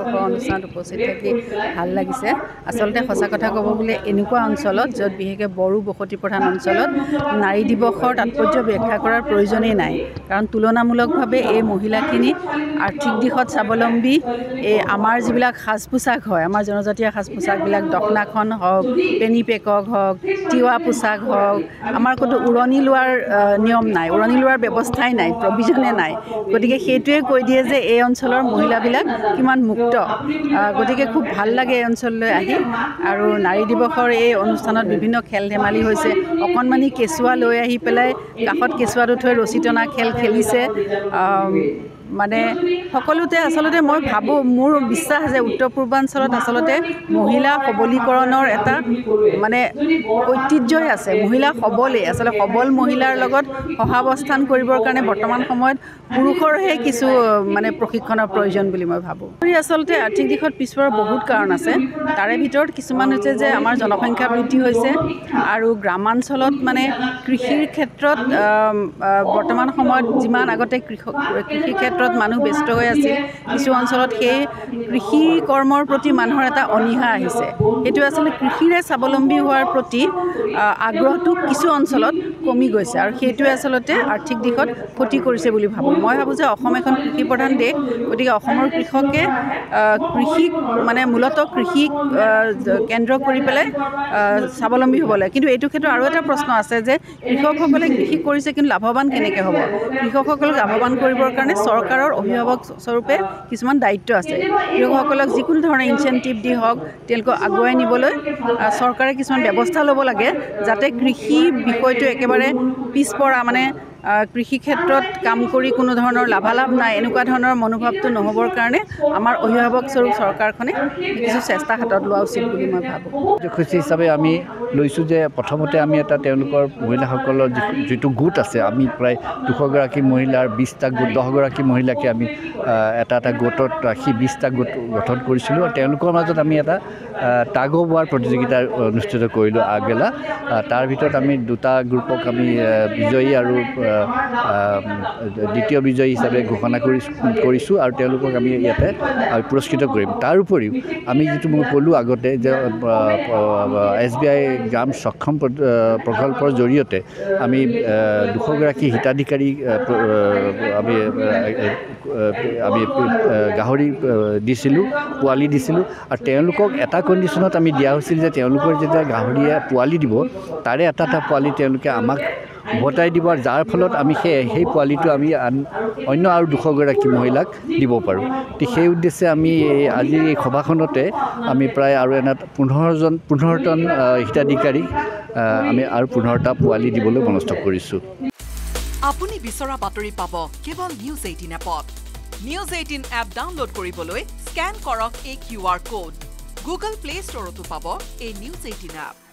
দিৱসৰ অনুষ্ঠানত উপস্থিত থাকি ভাল লাগিছে আচলতে সঁচা কথা ক'ব গ'লে এনেকুৱা অঞ্চলত য'ত বিশেষকৈ বড়ো বসতি প্ৰধান অঞ্চলত নাৰী দিৱসৰ তাৎপৰ্য ব্যাখ্যা কৰাৰ প্ৰয়োজনেই নাই কাৰণ তুলনামূলকভাৱে এই মহিলাখিনি আৰ্থিক দিশত স্বাৱলম্বী এই আমাৰ যিবিলাক সাজ পোছাক হয় আমাৰ জনজাতীয় সাজ পোছাকবিলাক দখনাখন হওক পেনি পেকক হওক তিৱা পোছাক হওক আমাৰ ক'তো উৰণি লোৱাৰ নিয়ম নাই উৰণি লোৱাৰ ব্যৱস্থাই নাই প্ৰভিজনে নাই গতিকে সেইটোৱে কৈ দিয়ে যে এই অঞ্চলৰ মহিলাবিলাক কিমান মুক্ত গতিকে খুব ভাল লাগে এই অঞ্চললৈ আহি আৰু নাৰী দিৱসৰ এই অনুষ্ঠানত বিভিন্ন খেল ধেমালি হৈছে অকণমানি কেঁচুৱা লৈ আহি পেলাই কাষত কেঁচুৱাটো থৈ ৰছী টনা খেল খেলিছে মানে সকলোতে আচলতে মই ভাবোঁ মোৰ বিশ্বাস যে উত্তৰ পূৰ্বাঞ্চলত আচলতে মহিলা সবলীকৰণৰ এটা মানে ঐতিহ্যই আছে মহিলা সবলেই আচলতে সবল মহিলাৰ লগত সহাৱস্থান কৰিবৰ কাৰণে বৰ্তমান সময়ত পুৰুষৰহে কিছু মানে প্ৰশিক্ষণৰ প্ৰয়োজন বুলি মই ভাবোঁ আচলতে আৰ্থিক দিশত পিছপৰা বহুত কাৰণ আছে তাৰে ভিতৰত কিছুমান হৈছে যে আমাৰ জনসংখ্যা বৃদ্ধি হৈছে আৰু গ্ৰামাঞ্চলত মানে কৃষিৰ ক্ষেত্ৰত বৰ্তমান সময়ত যিমান আগতে কৃষি ক্ষেত্ৰত মানুহ ব্যস্ত হৈ আছিল কিছু অঞ্চলত সেই কৃষি কৰ্মৰ প্ৰতি মানুহৰ এটা অনীহা আহিছে এইটো আচলতে কৃষিৰে স্বাৱলম্বী হোৱাৰ প্ৰতি আগ্ৰহটো কিছু অঞ্চলত কমি গৈছে আৰু সেইটোৱে আচলতে আৰ্থিক দিশত ক্ষতি কৰিছে বুলি ভাবোঁ মই ভাবোঁ যে অসম এখন কৃষি প্ৰধান দেশ গতিকে অসমৰ কৃষকে কৃষিক মানে মূলতঃ কৃষিক কেন্দ্ৰ কৰি পেলাই স্বাৱলম্বী হ'ব লাগে কিন্তু এইটো ক্ষেত্ৰত আৰু এটা প্ৰশ্ন আছে যে কৃষকসকলে কৃষি কৰিছে কিন্তু লাভৱান কেনেকৈ হ'ব কৃষকসকলক লাভৱান কৰিবৰ কাৰণে চৰকাৰৰ অভিভাৱক স্বৰূপে কিছুমান দায়িত্ব আছে কৃষকসকলক যিকোনো ধৰণৰ ইনচেণ্টিভ দি হওক তেওঁলোকক আগুৱাই নিবলৈ চৰকাৰে কিছুমান ব্যৱস্থা ল'ব লাগে যাতে কৃষি বিষয়টো একেবাৰে পিছপৰা মানে কৃষি ক্ষেত্ৰত কাম কৰি কোনো ধৰণৰ লাভালাভ নাই এনেকুৱা ধৰণৰ মনোভাৱটো নহ'বৰ কাৰণে আমাৰ অভিভাৱক স্বৰূপ চৰকাৰখনে কিছু চেষ্টা হাতত লোৱা উচিত বুলি মই ভাবোঁ খুচি হিচাপে আমি লৈছোঁ যে প্ৰথমতে আমি এটা তেওঁলোকৰ মহিলাসকলৰ যিটো গোট আছে আমি প্ৰায় 200গৰাকী মহিলাৰ 20টা গোট 10গৰাকী মহিলাকে আমি এটা গোটত ৰাখি 20টা গোট গঠন কৰিছিলোঁ আৰু তেওঁলোকৰ মাজত আমি এটা টাগ অফ ৱাৰ প্ৰতিযোগিতা অনুষ্ঠিত কৰিলোঁ আগবেলা তাৰ ভিতৰত আমি 2টা গ্ৰুপক আমি বিজয়ী আৰু দ্বিতীয় বিজয়ী হিচাপে ঘোষণা কৰিছোঁ আৰু তেওঁলোকক আমি ইয়াতে পুৰস্কৃত কৰিম তাৰ উপৰিও আমি যিটো মই ক'লোঁ আগতে যে SBI গ্ৰাম সক্ষম প্ৰকল্পৰ জৰিয়তে আমি 200গৰাকী হিতাধিকাৰী আমি গাহৰি দিছিলোঁ পোৱালি দিছিলোঁ আৰু তেওঁলোকক এটা কণ্ডিশ্যনত আমি দিয়া হৈছিল যে তেওঁলোকৰ যেতিয়া গাহৰিয়ে পোৱালি দিব তাৰে এটা পোৱালি তেওঁলোকে আমাক উভতাই দিব যাৰ ফলত আমি সেই পোৱালিটো আমি অন্য আৰু 200গৰাকী মহিলাক দিব পাৰোঁ সেই উদ্দেশ্যে আমি আজি এই সভাখনতে আমি প্ৰায় আৰু 15 টন হিতাধিকাৰীক আমি আৰু 15টা পোৱালি দিবলৈ মনস্থ কৰিছোঁ আপুনি বিচৰা বাতৰি পাব কেৱল নিউজ 18 এপত নিউজ 18 এপ ডাউনলোড কৰিবলৈ স্ক্যান কৰক এই QR কোড গুগল প্লে ষ্টৰতো পাব এই নিউজ 18 এপ